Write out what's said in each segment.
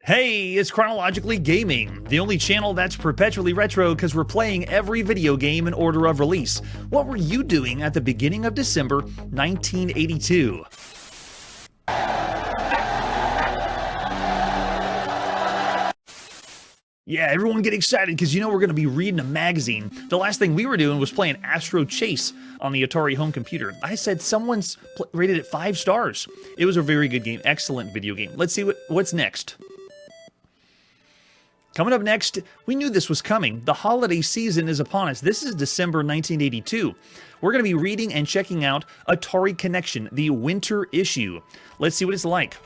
Hey, it's Chronologically Gaming, the only channel that's perpetually retro because we're playing every video game in order of release. What were you doing at the beginning of December 1982? Yeah, everyone get excited because we're going to be reading a magazine. The last thing we were doing was playing Astro Chase on the Atari home computer. I said someone's rated it 5 stars. It was a very good game, excellent video game. Let's see what's next. Coming up next, we knew this was coming. The holiday season is upon us. This is December 1982. We're going to be reading and checking out Atari Connection, the winter issue. Let's see what it's like.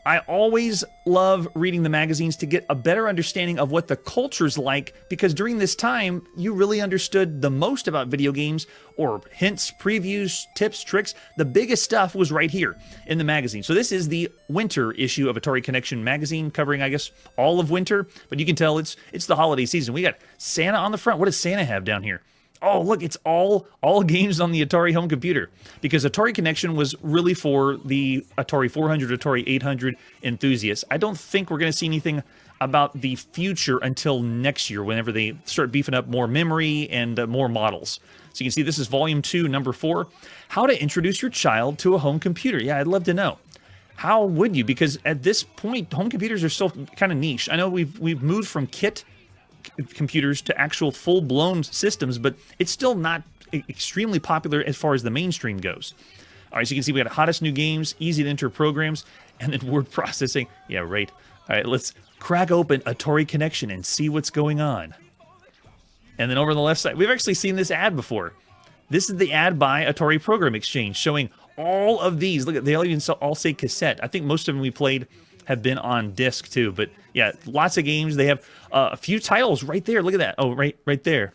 I always love reading the magazines to get a better understanding of what the culture's like, because during this time, you really understood the most about video games, or hints, previews, tips, tricks. The biggest stuff was right here in the magazine. So this is the winter issue of Atari Connection magazine, covering, I guess, all of winter, but you can tell it's the holiday season. We got Santa on the front. What does Santa have down here? Oh, look, it's all games on the Atari home computer, because Atari Connection was really for the Atari 400, Atari 800 enthusiasts. I don't think we're going to see anything about the future until next year, whenever they start beefing up more memory and more models. So you can see this is Volume 2, Number 4, How to Introduce Your Child to a Home Computer. Yeah, I'd love to know. How would you? Because at this point, home computers are still kind of niche. I know we've moved from kit computers to actual full-blown systems, but it's still not extremely popular as far as the mainstream goes. All right, so you can see we got hottest new games, easy to enter programs, and then word processing. Yeah, right. All right, let's crack open Atari Connection and see what's going on. And then over on the left side, we've actually seen this ad before. This is the ad by Atari Program Exchange, showing all of these. Look, they all even all say cassette. I think most of them we played have been on disc too, but yeah, lots of games. They have a few titles right there. Look at that. Oh, right there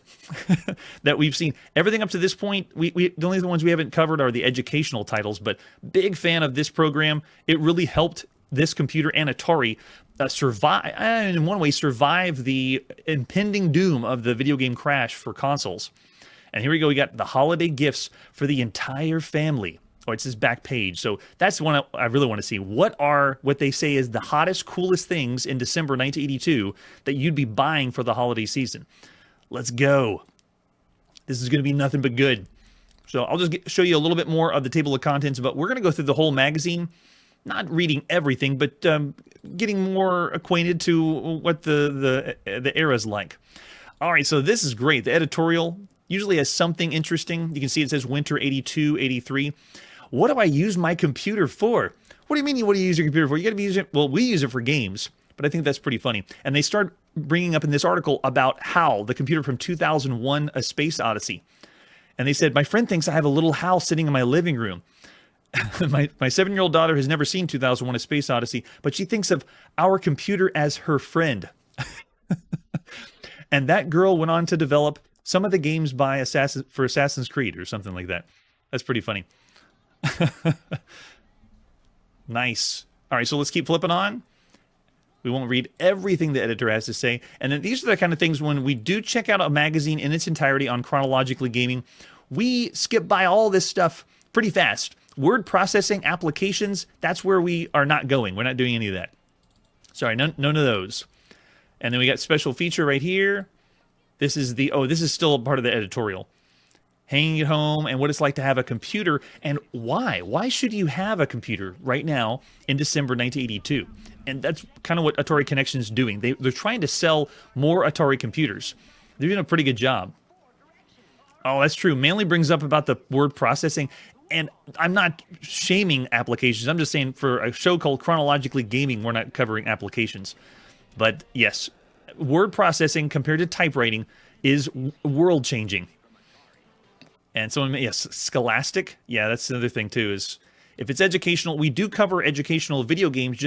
that we've seen. Everything up to this point, the only ones we haven't covered are the educational titles, but big fan of this program. It really helped this computer and Atari survive, in one way, survive the impending doom of the video game crash for consoles. And here we go. We got the holiday gifts for the entire family. Oh, it's this back page. So that's one I really want to see. What they say is the hottest, coolest things in December 1982 that you'd be buying for the holiday season. Let's go. This is going to be nothing but good. So I'll just show you a little bit more of the table of contents, but we're going to go through the whole magazine, not reading everything, but getting more acquainted to what the era's like. All right, so this is great. The editorial usually has something interesting. You can see it says Winter 82, 83. What do I use my computer for? What do you mean what do you use your computer for? You got to be using it. Well, we use it for games, but I think that's pretty funny. And they start bringing up in this article about HAL, the computer from 2001, A Space Odyssey. And they said, my friend thinks I have a little HAL sitting in my living room. my 7-year-old daughter has never seen 2001, A Space Odyssey, but she thinks of our computer as her friend. And that girl went on to develop some of the games by Assassin's Creed or something like that. That's pretty funny. Nice. All right, so let's keep flipping on. We won't read everything the editor has to say. And then these are the kind of things when we do check out a magazine in its entirety on Chronologically Gaming, we skip by all this stuff pretty fast. Word processing applications, that's where we are not going. We're not doing any of that. Sorry, none of those. And then we got special feature right here. This is this is still a part of the editorial. Hanging at home and what it's like to have a computer, and why. Why should you have a computer right now in December 1982? And that's kind of what Atari Connection is doing. They're trying to sell more Atari computers. They're doing a pretty good job. Oh, that's true. Manly brings up about the word processing, and I'm not shaming applications. I'm just saying for a show called Chronologically Gaming, we're not covering applications. But yes, word processing compared to typewriting is world-changing. And so, yes, Scholastic. Yeah, that's another thing, too, is if it's educational, we do cover educational video games.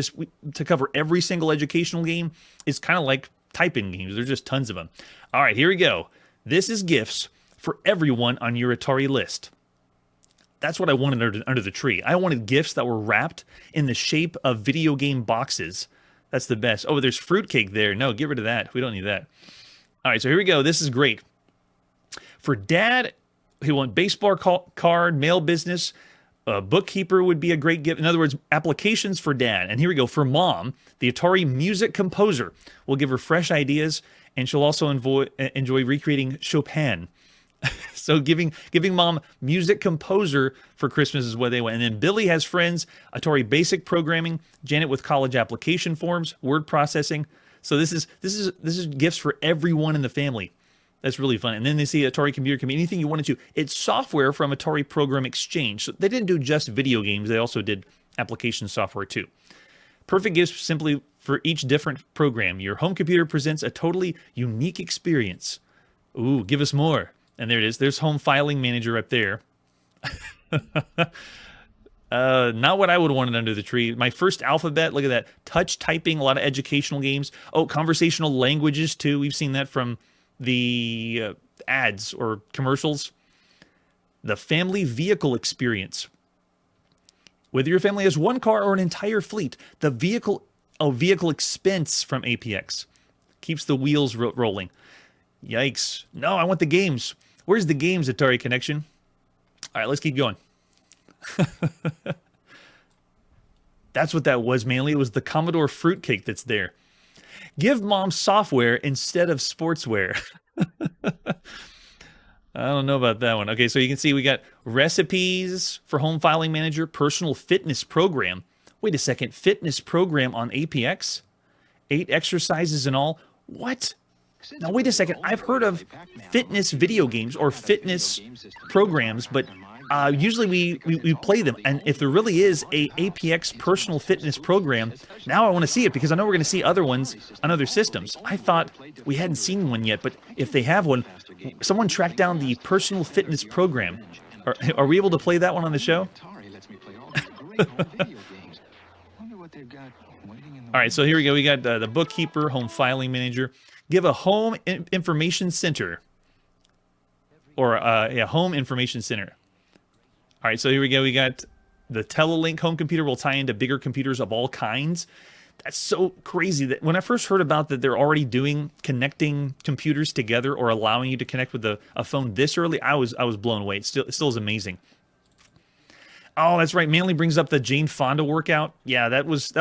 To cover every single educational game is kind of like type-in games. There's just tons of them. All right, here we go. This is gifts for everyone on your Atari list. That's what I wanted under the tree. I wanted gifts that were wrapped in the shape of video game boxes. That's the best. Oh, there's fruitcake there. No, get rid of that. We don't need that. All right, so here we go. This is great. For Dad, who want baseball card, mail business, A bookkeeper would be a great gift. In other words, applications for dad. And here we go. For mom, the Atari Music Composer will give her fresh ideas, and she'll also enjoy recreating Chopin. So giving mom Music Composer for Christmas is what they want. And then Billy has friends, Atari Basic Programming, Janet with college application forms, word processing. So this is gifts for everyone in the family. That's really fun. And then they see Atari Computer can be anything you wanted to. It's software from Atari Program Exchange. So they didn't do just video games. They also did application software too. Perfect gifts simply for each different program. Your home computer presents a totally unique experience. Ooh, give us more. And there it is. There's Home Filing Manager up there. Not what I would want it under the tree. My first alphabet, look at that. Touch typing, a lot of educational games. Oh, conversational languages too. We've seen that from the ads or commercials. The family vehicle experience. Whether your family has one car or an entire fleet, the vehicle expense from APX keeps the wheels rolling. Yikes. No, I want the games. Where's the games, Atari Connection? All right, let's keep going. That's what that was mainly. It was the Commodore fruitcake that's there. Give mom software instead of sportswear. I don't know about that one. Okay, so you can see we got recipes for Home Filing Manager, personal fitness program. Wait a second, fitness program on APX? 8 exercises in all? What? Now, wait a second. I've heard of fitness video games or fitness programs, but usually we play them. And if there really is a APX personal fitness program, now I want to see it because I know we're going to see other ones on other systems. I thought we hadn't seen one yet, but if they have one, someone track down the personal fitness program. Are we able to play that one on the show? All right, so here we go. We got the bookkeeper, home filing manager. Give a home information center. Or home information center. All right, so here we go. We got the Telelink home computer will tie into bigger computers of all kinds. That's so crazy that when I first heard about that they're already doing connecting computers together or allowing you to connect with a phone this early, I was blown away. It still is amazing. Oh, that's right. Manly brings up the Jane Fonda workout. Yeah, that was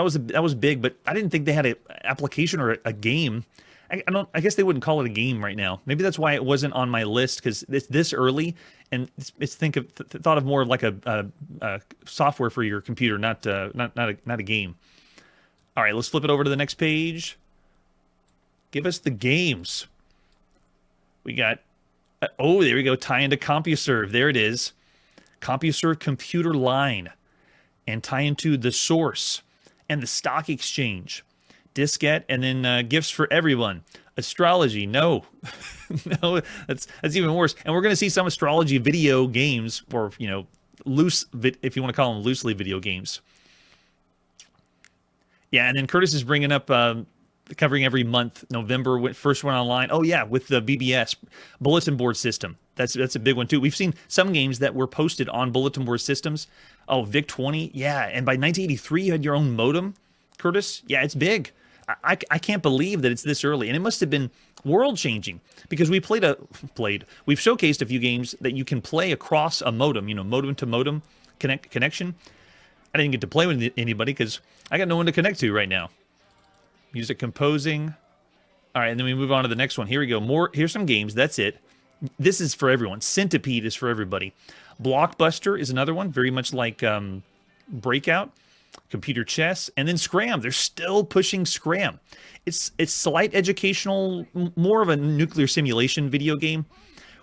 big, but I didn't think they had an application or a game. I guess they wouldn't call it a game right now. Maybe that's why it wasn't on my list because it's this early, and it's thought of more of like a software for your computer, not a game. All right, let's flip it over to the next page. Give us the games. We got oh, there we go. Tie into CompuServe. There it is. CompuServe computer line, and tie into the source and the stock exchange. Diskette, and then gifts for everyone. Astrology, no. No, that's even worse. And we're going to see some astrology video games, or, loose, if you want to call them loosely video games. Yeah, and then Curtis is bringing up covering every month. November, first one online. Oh, yeah, with the BBS, bulletin board system. That's a big one, too. We've seen some games that were posted on bulletin board systems. Oh, VIC-20, yeah. And by 1983, you had your own modem, Curtis. Yeah, it's big. I can't believe that it's this early, and it must have been world-changing because we've showcased a few games that you can play across a modem, modem-to-modem connection. I didn't get to play with anybody because I got no one to connect to right now. Music composing. All right, and then we move on to the next one. Here we go. Here's some games. That's it. This is for everyone. Centipede is for everybody. Blockbuster is another one, very much like Breakout. Computer chess, and then Scram. They're still pushing Scram. It's slight educational, more of a nuclear simulation video game.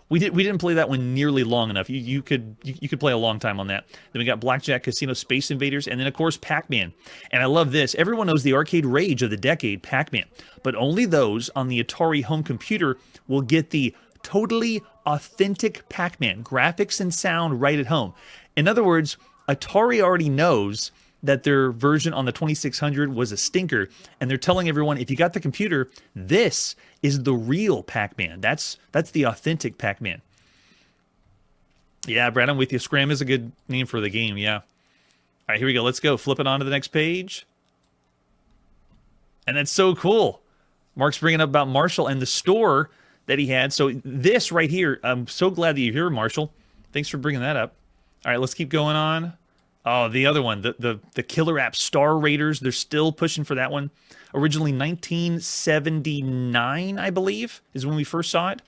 We didn't play that one nearly long enough. You could play a long time on that. Then we got Blackjack Casino, Space Invaders, and then of course Pac-Man. And I love this. Everyone knows the arcade rage of the decade, Pac-Man. But only those on the Atari home computer will get the totally authentic Pac-Man graphics and sound right at home. In other words, Atari already knows that their version on the 2600 was a stinker, and they're telling everyone, if you got the computer, this is the real Pac-Man. That's the authentic Pac-Man. Yeah, Brad, I'm with you. Scram is a good name for the game, yeah. All right, here we go. Let's go. Flip it on to the next page. And that's so cool. Mark's bringing up about Marshall and the store that he had. So this right here, I'm so glad that you're here, Marshall. Thanks for bringing that up. All right, let's keep going on. Oh, the other one, the killer app Star Raiders, they're still pushing for that one. Originally 1979, I believe, is when we first saw it.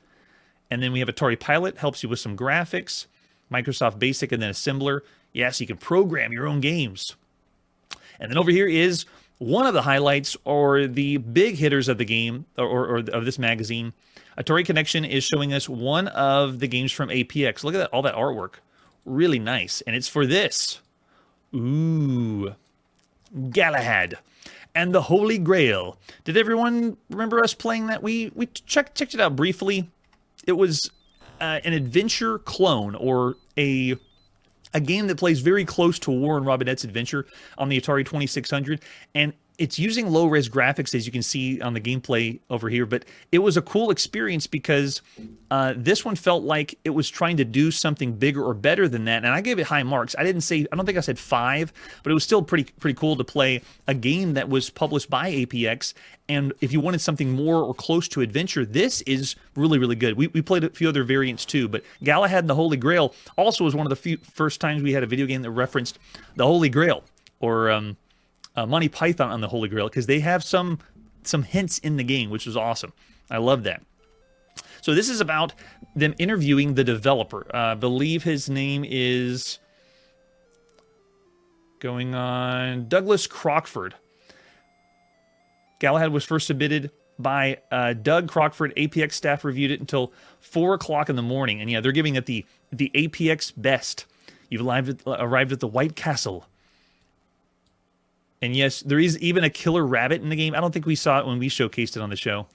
And then we have Atari Pilot, helps you with some graphics. Microsoft Basic and then Assembler. Yes, you can program your own games. And then over here is one of the highlights or the big hitters of the game or of this magazine. Atari Connection is showing us one of the games from APX. Look at that, all that artwork. Really nice. And it's for this. Ooh. Galahad and the Holy Grail. Did everyone remember us playing that? We checked it out briefly. It was an adventure clone or a game that plays very close to War and Robinette's Adventure on the Atari 2600, and it's using low-res graphics, as you can see on the gameplay over here, but it was a cool experience because this one felt like it was trying to do something bigger or better than that, and I gave it high marks. I don't think I said 5, but it was still pretty cool to play a game that was published by APX, and if you wanted something more or close to adventure, this is really, really good. We played a few other variants too, but Galahad and the Holy Grail also was one of the first times we had a video game that referenced the Holy Grail, or Monty Python on the Holy Grail, because they have some hints in the game, which was awesome. I love that. So this is about them interviewing the developer. I believe his name is going on Douglas Crockford. Galahad was first submitted by Doug Crockford. APX staff reviewed it until 4 o'clock in the morning, and yeah, they're giving it the APX best. You've arrived at the White Castle. And yes, there is even a killer rabbit in the game. I don't think we saw it when we showcased it on the show.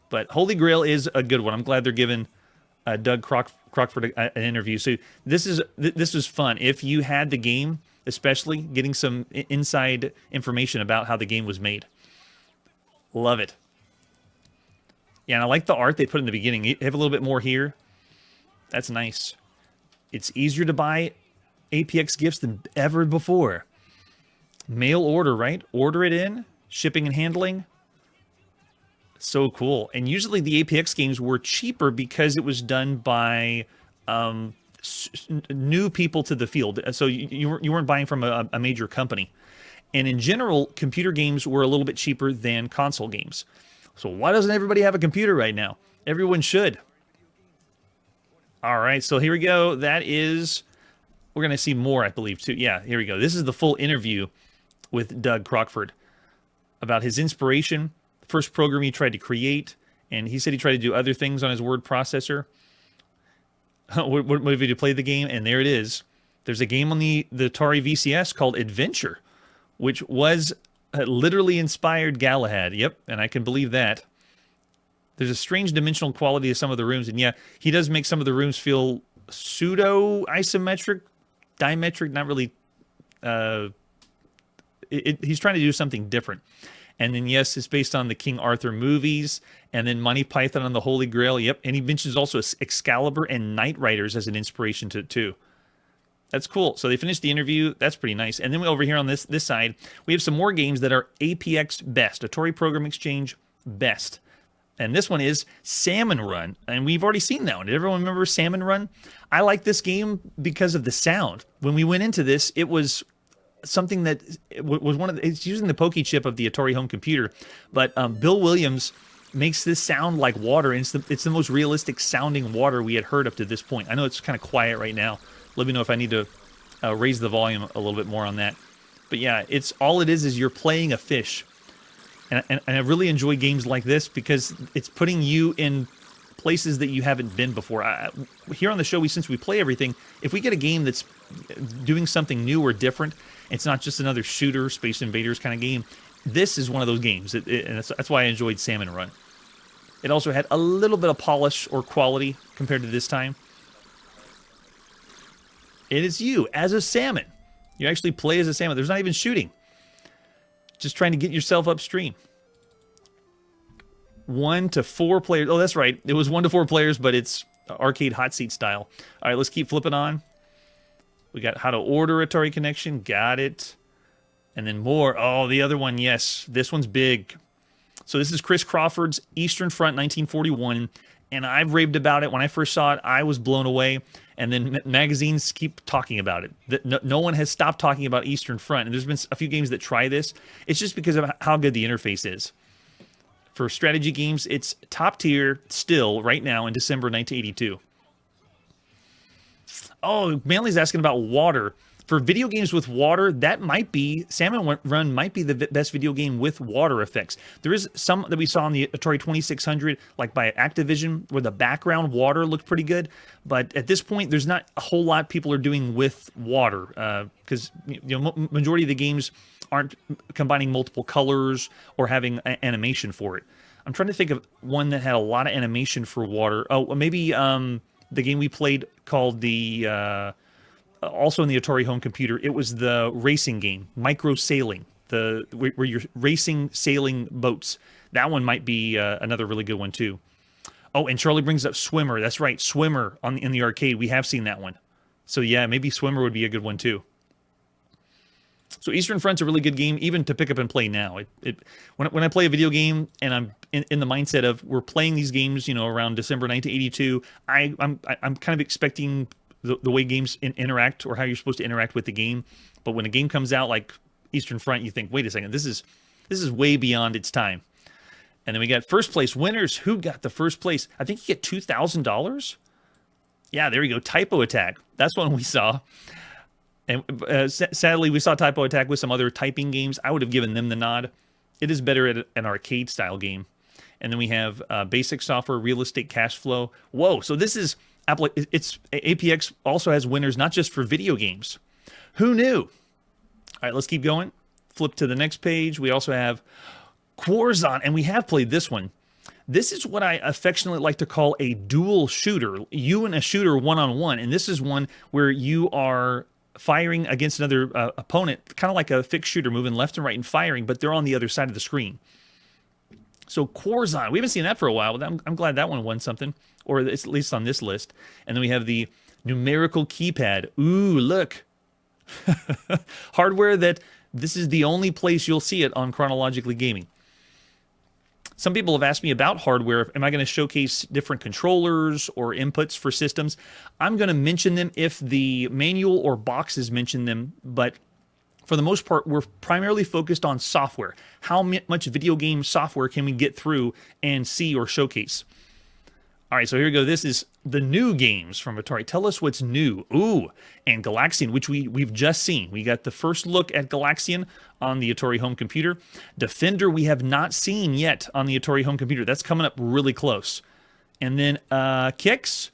But Holy Grail is a good one. I'm glad they're giving Doug Crockford an interview. So this was fun. If you had the game, especially getting some inside information about how the game was made. Love it. Yeah, and I like the art they put in the beginning. You have a little bit more here. That's nice. It's easier to buy APX gifts than ever before. Mail order, right? Order it in, shipping and handling. So cool. And usually the APX games were cheaper because it was done by new people to the field. So you weren't buying from a major company. And in general, computer games were a little bit cheaper than console games. So why doesn't everybody have a computer right now? Everyone should. All right, so here we go. That is, we're going to see more, I believe, too. Yeah, here we go. This is the full interview with Doug Crockford about his inspiration, the first program he tried to create, and he said he tried to do other things on his word processor. What motivated you to play the game? And there it is. There's a game on the Atari VCS called Adventure, which was literally inspired Galahad. Yep, and I can believe that. There's a strange dimensional quality to some of the rooms, and yeah, he does make some of the rooms feel pseudo-isometric, dimetric, not really... he's trying to do something different. And then, yes, it's based on the King Arthur movies, and then Monty Python on the Holy Grail. Yep, and he mentions also Excalibur and Knight Riders as an inspiration too. That's cool. So they finished the interview. That's pretty nice. And then over here on this side, we have some more games that are APX best, Atari Program Exchange best. And this one is Salmon Run, and we've already seen that one. Did everyone remember Salmon Run? I like this game because of the sound. When we went into this, it was something that was it's using the Pokey chip of the Atari home computer, but Bill Williams makes this sound like water, and it's the most realistic sounding water we had heard up to this point. I know it's kind of quiet right now. Let me know if I need to raise the volume a little bit more on that. But yeah, all it is you're playing a fish, and I really enjoy games like this because it's putting you in places that you haven't been before. Here on the show, since we play everything, if we get a game that's doing something new or different, it's not just another shooter, Space Invaders kind of game. This is one of those games, and that's why I enjoyed Salmon Run. It also had a little bit of polish or quality compared to this time. It is you as a salmon. You actually play as a salmon. There's not even shooting. Just trying to get yourself upstream. 1 to 4 players. Oh, that's right. It was 1 to 4 players, but it's arcade hot seat style. All right, let's keep flipping on. We got how to order Atari Connection. Got it. And then more. Oh, the other one, yes. This one's big. So this is Chris Crawford's Eastern Front 1941. And I've raved about it. When I first saw it, I was blown away. And then magazines keep talking about it. No one has stopped talking about Eastern Front. And there's been a few games that try this. It's just because of how good the interface is. For strategy games, it's top tier still right now in December 1982. Oh, Manly's asking about water. For video games with water, that might be, Salmon Run might be the best video game with water effects. There is some that we saw on the Atari 2600, like by Activision, where the background water looked pretty good. But at this point, there's not a whole lot people are doing with water, because majority of the games aren't combining multiple colors or having animation for it. I'm trying to think of one that had a lot of animation for water. Oh, maybe the game we played called the... also in the Atari home computer, it was the racing game, Micro Sailing, where you're racing sailing boats. That one might be another really good one too. Oh, and Charlie brings up Swimmer. That's right, Swimmer in the arcade. We have seen that one. So yeah, maybe Swimmer would be a good one too. So Eastern Front's a really good game, even to pick up and play now. When I play a video game and I'm in the mindset of we're playing these games, around December 1982, I'm kind of expecting the way games interact or how you're supposed to interact with the game. But when a game comes out like Eastern Front, you think, wait a second, this is way beyond its time. And then we got first place winners. Who got the first place? I think you get $2,000. Yeah, there you go. Typo Attack. That's one we saw. And sadly, we saw Typo Attack with some other typing games. I would have given them the nod. It is better at an arcade style game. And then we have Basic Software, Real Estate Cash Flow. Whoa, so this is... APX also has winners not just for video games. Who knew? All right, let's keep going. Flip to the next page. We also have Warzone, and we have played this one. This is what I affectionately like to call a dual shooter. You and a shooter one-on-one, and this is one where you are firing against another opponent, kind of like a fixed shooter, moving left and right and firing, but they're on the other side of the screen. So Warzone, we haven't seen that for a while, but I'm glad that one won something, or it's at least on this list. And then we have the numerical keypad. Ooh, look. Hardware that this is the only place you'll see it on Chronologically Gaming. Some people have asked me about hardware. Am I going to showcase different controllers or inputs for systems? I'm going to mention them if the manual or boxes mention them, but for the most part, we're primarily focused on software. How much video game software can we get through and see or showcase? All right, so here we go. This is the new games from Atari. Tell us what's new. Ooh, and Galaxian, which we've just seen. We got the first look at Galaxian on the Atari home computer. Defender, we have not seen yet on the Atari home computer. That's coming up really close. And then Kicks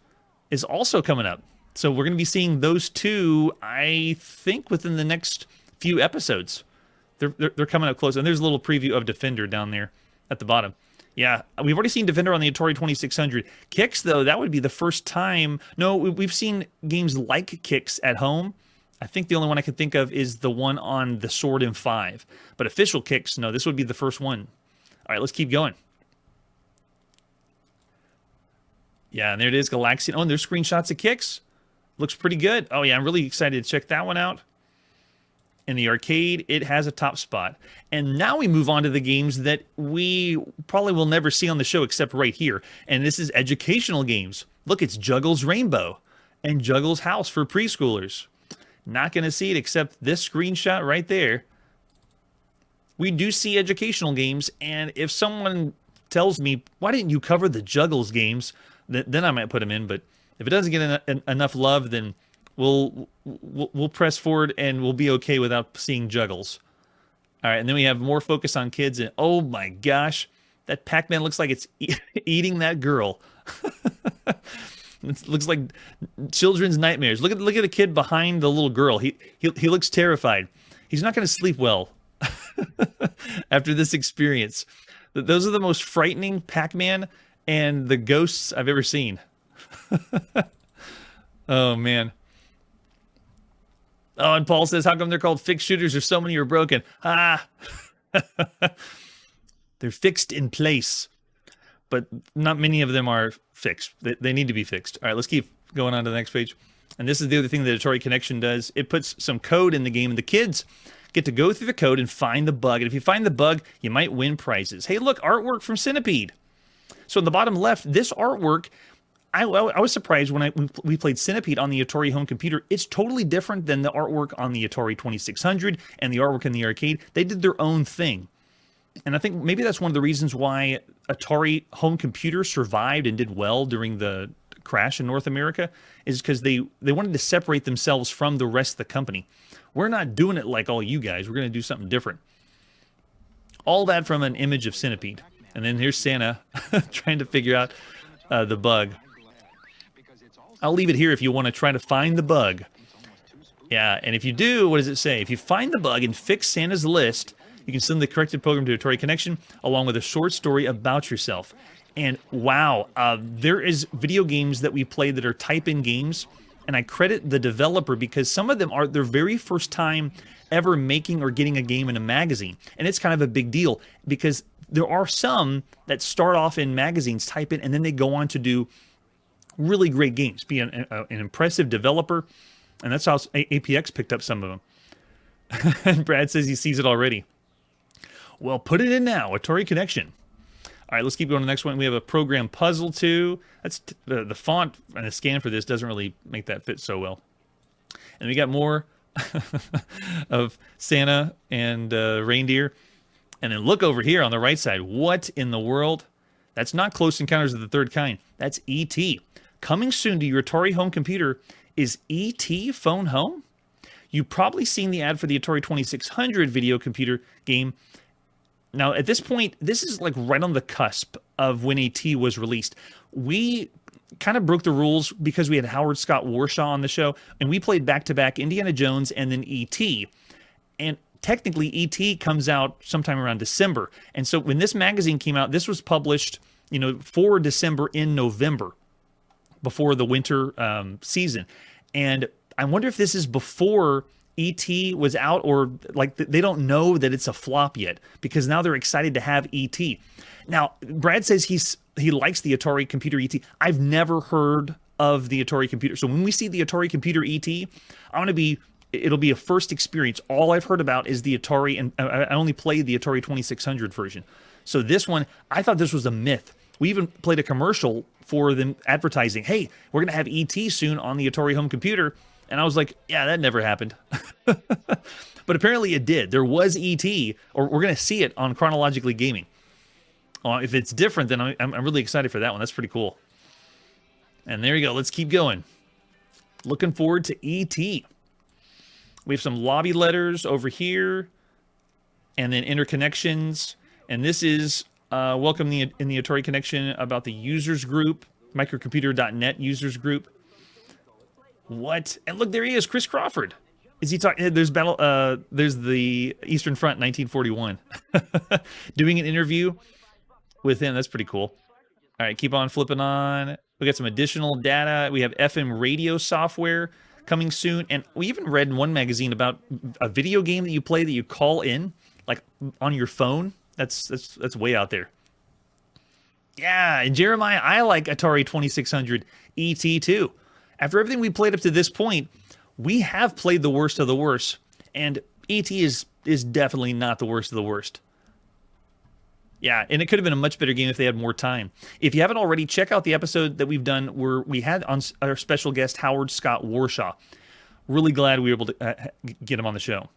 is also coming up. So we're going to be seeing those two, I think, within the next few episodes. They're coming up close. And there's a little preview of Defender down there at the bottom. Yeah, we've already seen Defender on the Atari 2600. Kicks, though, that would be the first time. No, we've seen games like Kicks at home. I think the only one I can think of is the one on the Sword M5. But official Kicks, no, this would be the first one. All right, let's keep going. Yeah, and there it is, Galaxian. Oh, and there's screenshots of Kicks. Looks pretty good. Oh, yeah, I'm really excited to check that one out. In the arcade, it has a top spot. And now we move on to the games that we probably will never see on the show except right here. And this is educational games. Look, it's Juggles Rainbow and Juggles House for preschoolers. Not going to see it except this screenshot right there. We do see educational games, and if someone tells me, why didn't you cover the Juggles games, then I might put them in. But if it doesn't get enough love, then we'll press forward and we'll be okay without seeing Juggles. All right, and then we have more focus on kids, and oh my gosh, that Pac-Man looks like it's eating that girl. It looks like children's nightmares. Look at the kid behind the little girl. He looks terrified. He's not going to sleep well after this experience. Those are the most frightening Pac-Man and the ghosts I've ever seen. Oh man. Oh, and Paul says, how come they're called fixed shooters or so many are broken? Ah, they're fixed in place, but not many of them are fixed. They need to be fixed. All right, let's keep going on to the next page. And this is the other thing that Atari Connection does. It puts some code in the game, and the kids get to go through the code and find the bug. And if you find the bug, you might win prizes. Hey, look, artwork from Centipede. So in the bottom left, this artwork, I was surprised when we played Centipede on the Atari home computer. It's totally different than the artwork on the Atari 2600 and the artwork in the arcade. They did their own thing. And I think maybe that's one of the reasons why Atari home computer survived and did well during the crash in North America, is because they wanted to separate themselves from the rest of the company. We're not doing it like all you guys. We're going to do something different. All that from an image of Centipede. And then here's Santa trying to figure out the bug. I'll leave it here if you want to try to find the bug. Yeah, and if you do, what does it say? If you find the bug and fix Santa's list, you can send the corrected program to Atari Connection along with a short story about yourself. And wow, there is video games that we play that are type-in games, and I credit the developer because some of them are their very first time ever making or getting a game in a magazine. And it's kind of a big deal because there are some that start off in magazines, type in, and then they go on to do really great games, be an impressive developer. And that's how APX picked up some of them. And Brad says he sees it already. Well, put it in now, Atari Connection. All right, let's keep going to the next one. We have a program puzzle too. That's the font and the scan for this doesn't really make that fit so well. And we got more of Santa and reindeer. And then look over here on the right side. What in the world? That's not Close Encounters of the Third Kind. That's E.T. Coming soon to your Atari home computer is E.T. Phone Home. You've probably seen the ad for the Atari 2600 video computer game. Now, at this point, this is like right on the cusp of when E.T. was released. We kind of broke the rules because we had Howard Scott Warshaw on the show, and we played back-to-back Indiana Jones and then E.T. And technically, E.T. comes out sometime around December. And so when this magazine came out, this was published, for December in November, before the winter season. And I wonder if this is before E.T. was out, or like they don't know that it's a flop yet because now they're excited to have E.T. Now, Brad says he likes the Atari computer E.T. I've never heard of the Atari computer. So when we see the Atari computer E.T., it'll be a first experience. All I've heard about is the Atari, and I only played the Atari 2600 version. So this one, I thought this was a myth. We even played a commercial for them advertising, hey, we're going to have E.T. soon on the Atari home computer. And I was like, yeah, that never happened. But apparently it did. There was E.T., or we're going to see it on Chronologically Gaming. If it's different, then I'm really excited for that one. That's pretty cool. And there you go. Let's keep going. Looking forward to E.T. We have some lobby letters over here, and then interconnections. And this is welcome in the Atari Connection about the users group, microcomputer.net users group. What? And look, there he is, Chris Crawford. Is he talking? There's the Eastern Front, 1941, doing an interview with him. That's pretty cool. All right, keep on flipping on. We got some additional data. We have FM radio software coming soon, and we even read in one magazine about a video game that you play that you call in, like on your phone. That's way out there. Yeah, and Jeremiah, I like Atari 2600 ET too. After everything we played up to this point, we have played the worst of the worst, and ET is definitely not the worst of the worst. Yeah, and it could have been a much better game if they had more time. If you haven't already, check out the episode that we've done where we had on our special guest, Howard Scott Warshaw. Really glad we were able to get him on the show.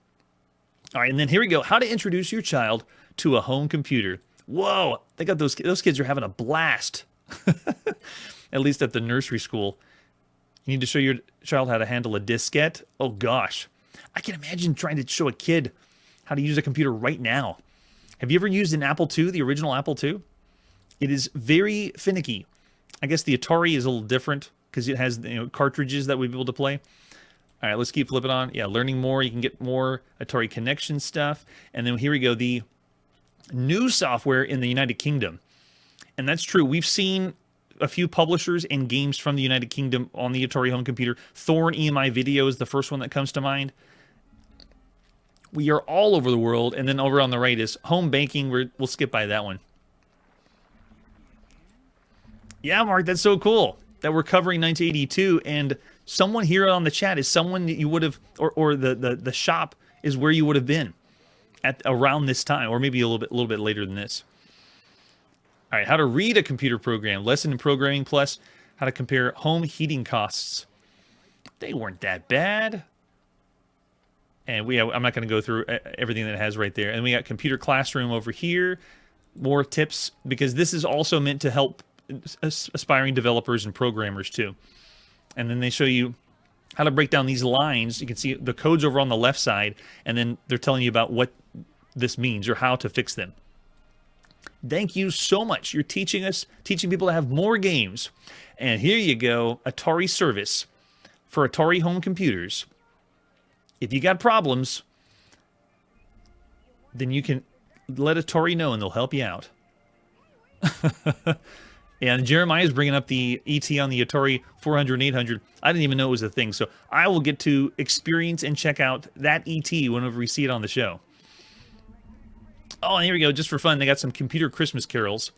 All right, and then here we go. How to introduce your child to a home computer. Whoa, they got those kids are having a blast. At least at the nursery school. You need to show your child how to handle a diskette. Oh, gosh. I can imagine trying to show a kid how to use a computer right now. Have you ever used an Apple II, the original Apple II? It is very finicky. I guess the Atari is a little different because it has cartridges that we'd be able to play. All right, let's keep flipping on. Yeah, learning more. You can get more Atari Connection stuff. And then here we go, the new software in the United Kingdom. And that's true. We've seen a few publishers and games from the United Kingdom on the Atari home computer. Thorn EMI Video is the first one that comes to mind. We are all over the world. And then over on the right is home banking. We'll skip by that one. Yeah, Mark, that's so cool that we're covering 1982. And someone here on the chat is someone that you would have, or the shop is where you would have been at around this time, or maybe a little bit later than this. All right, how to read a computer program, lesson in programming plus how to compare home heating costs. They weren't that bad. And I'm not going to go through everything that it has right there. And we got computer classroom over here. More tips, because this is also meant to help aspiring developers and programmers too. And then they show you how to break down these lines. You can see the code's over on the left side, and then they're telling you about what this means or how to fix them. Thank you so much. You're teaching people to have more games. And here you go, Atari service for Atari home computers. If you got problems, then you can let Atari know and they'll help you out. And Jeremiah's bringing up the ET on the Atari 400 and 800. I didn't even know it was a thing, so I will get to experience and check out that ET whenever we see it on the show. Oh, and here we go, just for fun, they got some computer Christmas carols.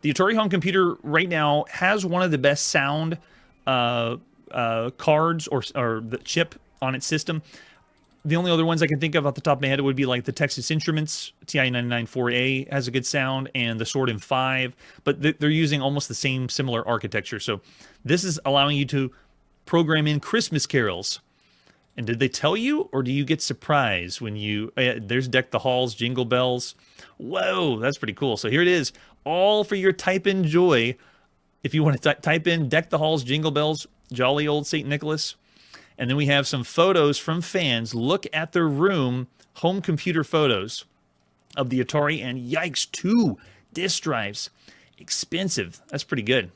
The Atari home computer right now has one of the best sound cards or the chip on its system. The only other ones I can think of off the top of my head would be like the Texas Instruments TI-994A has a good sound, and the Sword M5, but they're using almost the same similar architecture. So this is allowing you to program in Christmas carols. And did they tell you, or do you get surprised when you... there's Deck the Halls, Jingle Bells. Whoa, that's pretty cool. So here it is, all for your type-in joy. If you want to type in Deck the Halls, Jingle Bells, Jolly Old St. Nicholas. And then we have some photos from fans. Look at their room, home computer photos of the Atari, and yikes, 2 disk drives. Expensive. That's pretty good.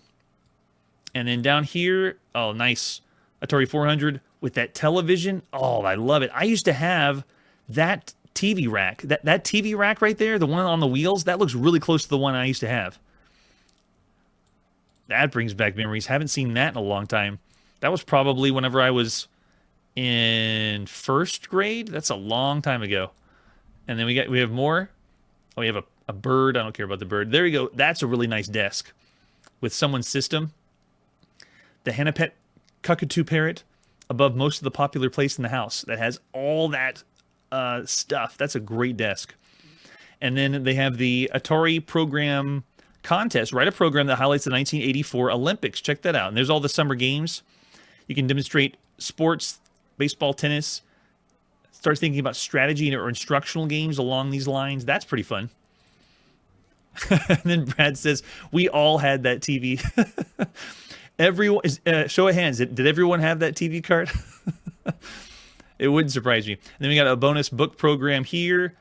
And then down here, oh, nice. Atari 400 with that television. Oh, I love it. I used to have that TV rack. That TV rack right there, the one on the wheels, that looks really close to the one I used to have. That brings back memories. Haven't seen that in a long time. That was probably whenever I was in 1st grade. That's a long time ago. And then we have more. Oh, we have a bird. I don't care about the bird. There we go. That's a really nice desk with someone's system. The Hannapet Cockatoo Parrot above most of the popular place in the house that has all that stuff. That's a great desk. And then they have the Atari program contest. Write a program that highlights the 1984 Olympics. Check that out. And there's all the summer games. You can demonstrate sports, baseball, tennis. Start thinking about strategy or instructional games along these lines. That's pretty fun. And then Brad says, we all had that TV. Everyone, show of hands, did everyone have that TV card? It wouldn't surprise me. And then we got a bonus book program here.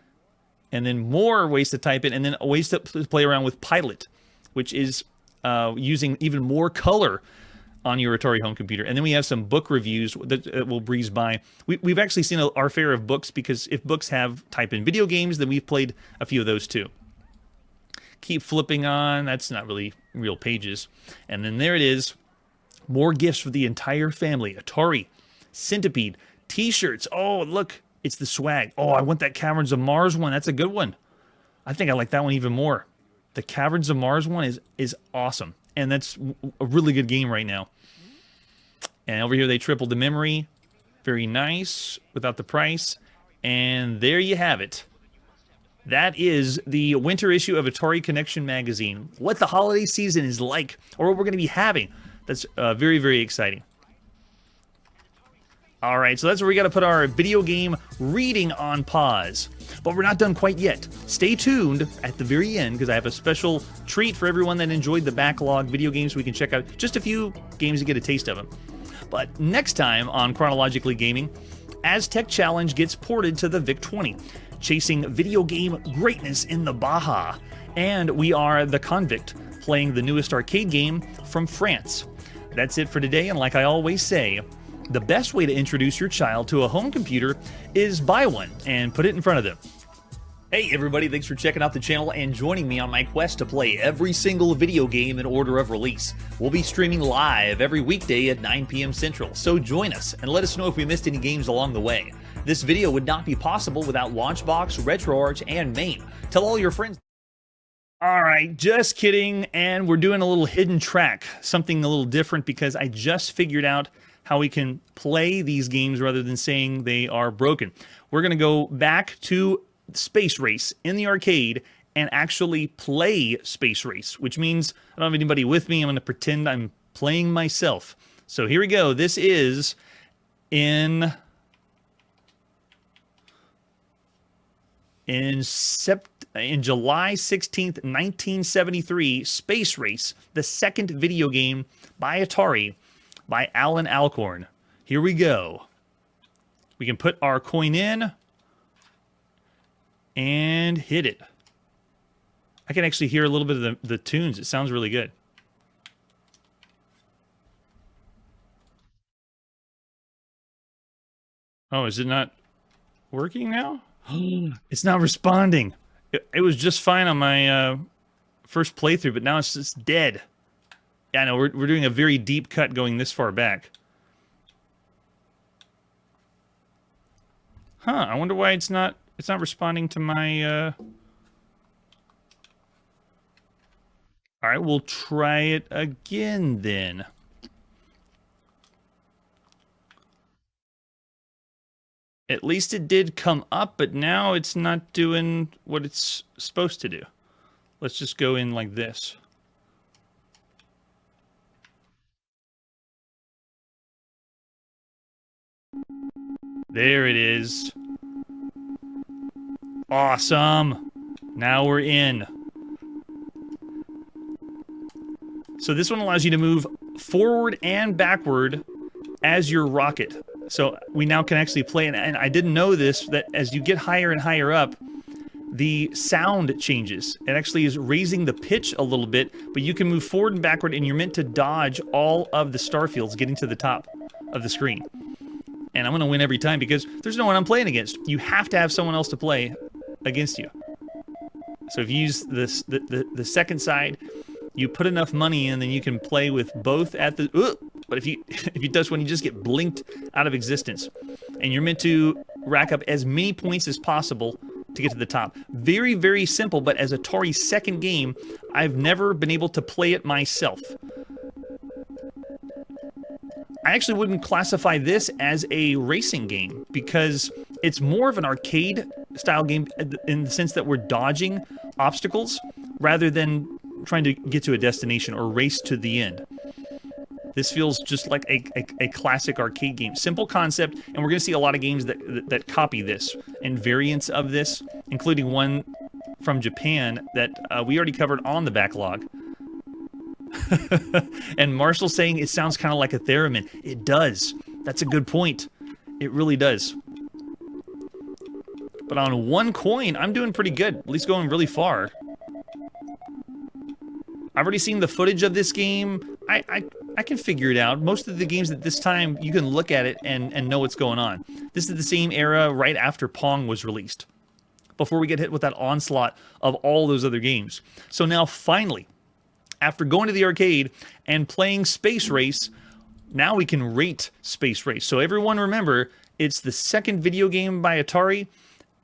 And then more ways to type it. And then ways to play around with Pilot, which is using even more color on your Atari home computer. And then we have some book reviews that we'll breeze by. We've actually seen our fair of books, because if books have type-in video games, then we've played a few of those too. Keep flipping on. That's not really real pages. And then there it is. More gifts for the entire family. Atari, Centipede, T-shirts. Oh, look, it's the swag. Oh, I want that Caverns of Mars one. That's a good one. I think I like that one even more. The Caverns of Mars one is awesome. And that's a really good game right now. And over here they tripled the memory. Very nice without the price. And there you have it. That is the winter issue of Atari Connection magazine. What the holiday season is like, or what we're going to be having. That's very, very exciting. All right, so that's where we got to put our video game reading on pause. But we're not done quite yet. Stay tuned at the very end, because I have a special treat for everyone that enjoyed the backlog video games. We can check out just a few games to get a taste of them. But next time on Chronologically Gaming, Aztec Challenge gets ported to the VIC-20, chasing video game greatness in the Baja. And we are the Convict, playing the newest arcade game from France. That's it for today, and like I always say, the best way to introduce your child to a home computer is buy one and put it in front of them. Hey everybody, thanks for checking out the channel and joining me on my quest to play every single video game in order of release. We'll be streaming live every weekday at 9 p.m. Central, so join us and let us know if we missed any games along the way. This video would not be possible without Launchbox, RetroArch, and MAME. Tell all your friends. Alright, just kidding, and we're doing a little hidden track, something a little different, because I just figured out how we can play these games rather than saying they are broken. We're going to go back to Space Race in the arcade and actually play Space Race, which means I don't have anybody with me. I'm going to pretend I'm playing myself. So here we go. This is in July 16th, 1973, Space Race, the second video game by Atari by Alan Alcorn. Here we go. We can put our coin in and hit it. I can actually hear a little bit of the tunes. It sounds really good. Oh, is it not working now? It's not responding. It was just fine on my first playthrough, but now it's just dead. Yeah, I know, we're doing a very deep cut going this far back. Huh, I wonder why it's not responding to my Alright, we'll try it again then. At least it did come up, but now it's not doing what it's supposed to do. Let's just go in like this. There it is. Awesome. Now we're in. So this one allows you to move forward and backward as your rocket. So we now can actually play, and I didn't know this, that as you get higher and higher up, the sound changes. It actually is raising the pitch a little bit, but you can move forward and backward, and you're meant to dodge all of the star fields getting to the top of the screen. And I'm going to win every time because there's no one I'm playing against. You have to have someone else to play against you. So if you use this, the second side, you put enough money in, then you can play with both at the... But if you touch one, you just get blinked out of existence. And you're meant to rack up as many points as possible to get to the top. Very, very simple, but as Atari's second game, I've never been able to play it myself. I actually wouldn't classify this as a racing game because it's more of an arcade-style game in the sense that we're dodging obstacles rather than trying to get to a destination or race to the end. This feels just like a classic arcade game. Simple concept, and we're going to see a lot of games that copy this and variants of this, including one from Japan that we already covered on the backlog. And Marshall's saying it sounds kind of like a theremin. It does. That's a good point. It really does. But on one coin, I'm doing pretty good. At least going really far. I've already seen the footage of this game. I can figure it out. Most of the games at this time, you can look at it and know what's going on. This is the same era right after Pong was released, before we get hit with that onslaught of all those other games. So now, finally, after going to the arcade and playing Space Race, now we can rate Space Race. So everyone remember, it's the second video game by Atari,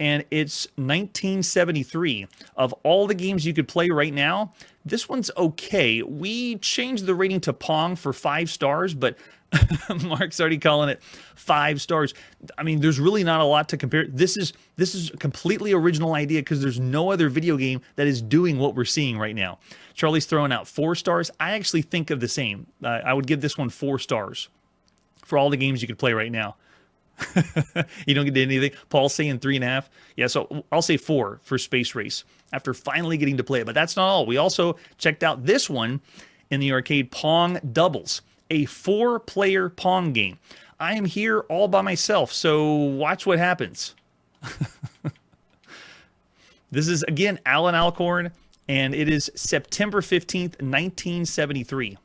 and it's 1973. Of all the games you could play right now, this one's okay. We changed the rating to Pong for 5 stars, but Mark's already calling it 5 stars. I mean, there's really not a lot to compare. This is a completely original idea because there's no other video game that is doing what we're seeing right now. Charlie's throwing out 4 stars. I actually think of the same. I would give this one 4 stars for all the games you could play right now. You don't get anything. Paul's saying 3.5. Yeah, so I'll say 4 for Space Race after finally getting to play it. But that's not all. We also checked out this one in the arcade, Pong Doubles, a 4-player Pong game. I am here all by myself, so watch what happens. This is, again, Alan Alcorn, and it is September 15th, 1973.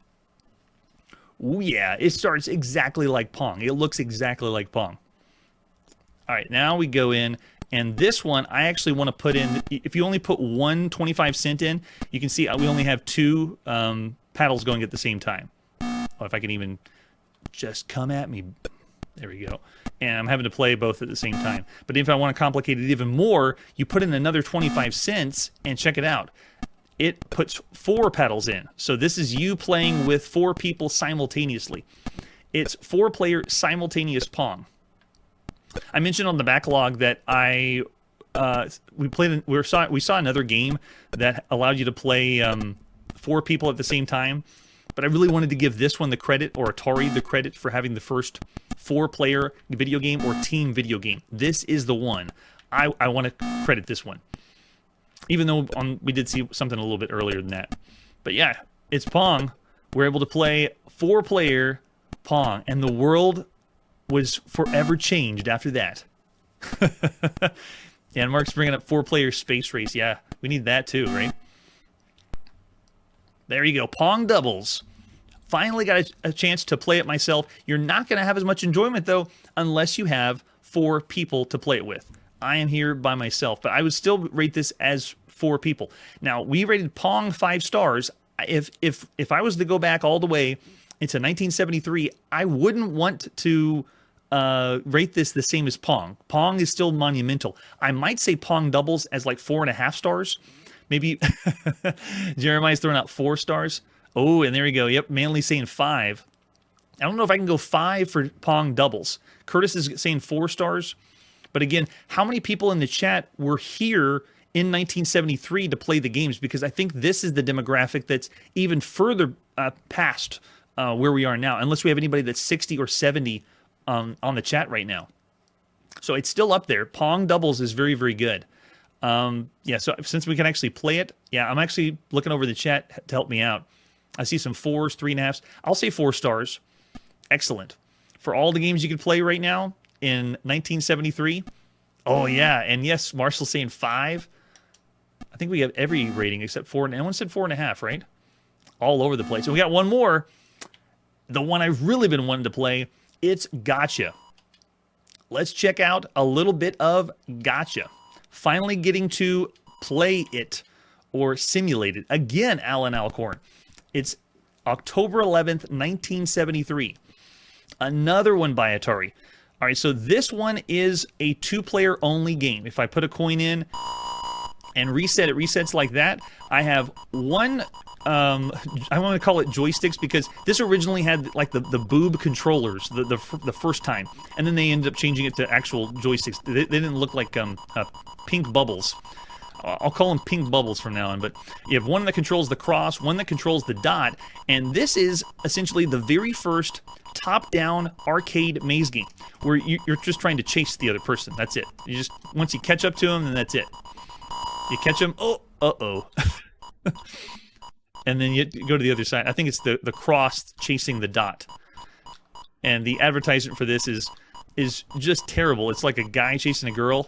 Ooh, yeah, it starts exactly like Pong. It looks exactly like Pong. All right, now we go in, and this one I actually want to put in, if you only put one 25-cent in, you can see we only have 2 paddles going at the same time. Oh, if I can even just come at me. There we go. And I'm having to play both at the same time. But if I want to complicate it even more, you put in another 25 cents, and check it out. It puts 4 paddles in. So this is you playing with 4 people simultaneously. It's 4-player simultaneous Pong. I mentioned on the backlog that we saw another game that allowed you to play 4 people at the same time. But I really wanted to give this one the credit, or Atari the credit, for having the first 4-player video game or team video game. This is the one. I want to credit this one. Even though we did see something a little bit earlier than that. But yeah, it's Pong. We're able to play 4-player Pong, and the world was forever changed after that. Yeah, and Mark's bringing up 4-player Space Race. Yeah, we need that too, right? There you go, Pong doubles. Finally got a chance to play it myself. You're not going to have as much enjoyment, though, unless you have 4 people to play it with. I am here by myself, but I would still rate this as 4 people. Now, we rated Pong 5 stars. If I was to go back all the way into 1973, I wouldn't want to rate this the same as Pong. Pong is still monumental. I might say Pong doubles as like 4.5 stars. Maybe Jeremiah's throwing out 4 stars. Oh, and there we go. Yep, Manly's saying 5. I don't know if I can go 5 for Pong doubles. Curtis is saying 4 stars. But again, how many people in the chat were here in 1973 to play the games? Because I think this is the demographic that's even further past where we are now, unless we have anybody that's 60 or 70 on the chat right now. So it's still up there. Pong doubles is very, very good. Yeah, so since we can actually play it, yeah, I'm actually looking over the chat to help me out. I see some 4s, 3.5s. I'll say 4 stars. Excellent. For all the games you could play right now in 1973. Oh, yeah, and yes, Marcel's saying 5. I think we have every rating except 4. And one said 4.5, right? All over the place. And we got one more. The one I've really been wanting to play. It's Gotcha. Let's check out a little bit of Gotcha. Finally getting to play it or simulate it. Again, Alan Alcorn. It's October 11th, 1973. Another one by Atari. All right, so this one is a 2-player only game. If I put a coin in and reset, it resets like that. I have one, I want to call it joysticks because this originally had like the boob controllers the first time. And then they ended up changing it to actual joysticks. They didn't look like pink bubbles. I'll call them pink bubbles from now on, but you have one that controls the cross, one that controls the dot, and this is essentially the very first top-down arcade maze game, where you're just trying to chase the other person. That's it. You just, once you catch up to them, then that's it. You catch them, oh, uh-oh. And then you go to the other side. I think it's the cross chasing the dot. And the advertisement for this is just terrible. It's like a guy chasing a girl,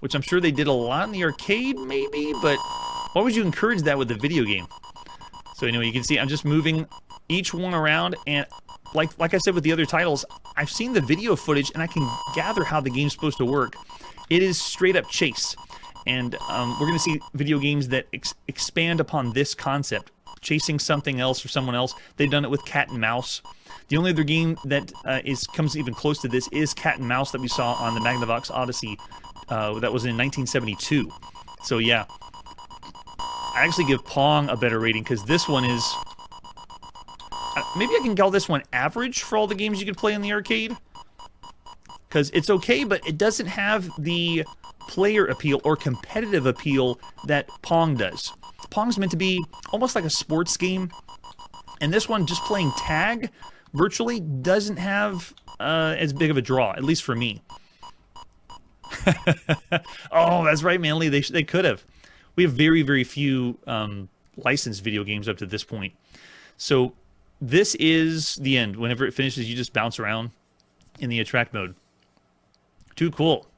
which I'm sure they did a lot in the arcade, maybe, but why would you encourage that with a video game? So anyway, you can see I'm just moving each one around, and like I said with the other titles, I've seen the video footage, and I can gather how the game's supposed to work. It is straight up chase, and we're going to see video games that expand upon this concept, chasing something else or someone else. They've done it with cat and mouse. The only other game that comes even close to this is Cat and Mouse that we saw on the Magnavox Odyssey. That was in 1972. So yeah, I actually give Pong a better rating because this one is... maybe I can call this one average for all the games you could play in the arcade. Because it's okay, but it doesn't have the player appeal or competitive appeal that Pong does. Pong's meant to be almost like a sports game. And this one, just playing tag, virtually doesn't have as big of a draw, at least for me. Oh, that's right, Manly. They could have. We have very, very few licensed video games up to this point. So this is the end. Whenever it finishes, you just bounce around in the attract mode. Too cool.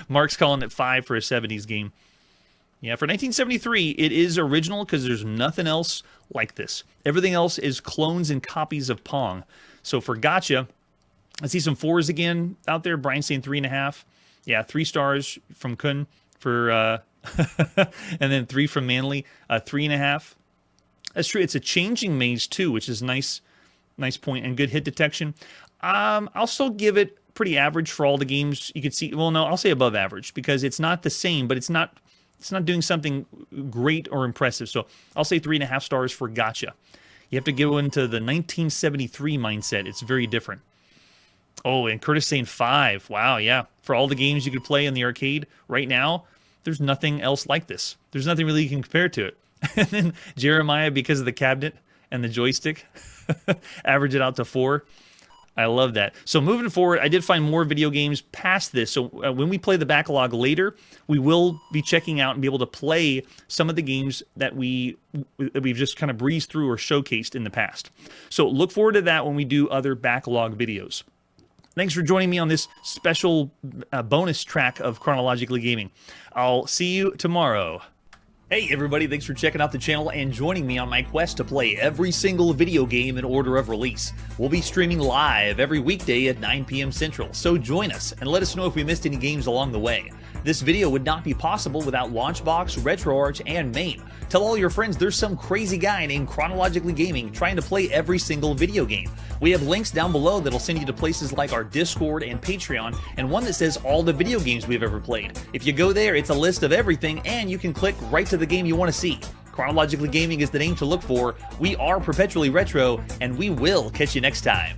Mark's calling it 5 for a 70s game. Yeah, for 1973, it is original because there's nothing else like this. Everything else is clones and copies of Pong. So for Gotcha, I see some 4s again out there. Brian saying 3.5. Yeah, 3 stars from Kun for, and then 3 from Manly, 3.5. That's true. It's a changing maze too, which is nice point, and good hit detection. I'll still give it pretty average for all the games you could see. Well, no, I'll say above average because it's not the same, but it's not doing something great or impressive. So I'll say 3.5 stars for Gotcha. You have to go into the 1973 mindset. It's very different. Oh, and Curtis saying 5. Wow, yeah. For all the games you could play in the arcade right now, there's nothing else like this. There's nothing really you can compare to it. And then Jeremiah, because of the cabinet and the joystick, average it out to 4. I love that. So moving forward, I did find more video games past this. So when we play the backlog later, we will be checking out and be able to play some of the games that we've just kind of breezed through or showcased in the past. So look forward to that when we do other backlog videos. Thanks for joining me on this special bonus track of Chronologically Gaming. I'll see you tomorrow. Hey everybody, thanks for checking out the channel and joining me on my quest to play every single video game in order of release. We'll be streaming live every weekday at 9 p.m. Central, so join us and let us know if we missed any games along the way. This video would not be possible without Launchbox, RetroArch, and MAME. Tell all your friends there's some crazy guy named Chronologically Gaming trying to play every single video game. We have links down below that'll send you to places like our Discord and Patreon, and one that says all the video games we've ever played. If you go there, it's a list of everything, and you can click right to the game you want to see. Chronologically Gaming is the name to look for. We are perpetually retro, and we will catch you next time.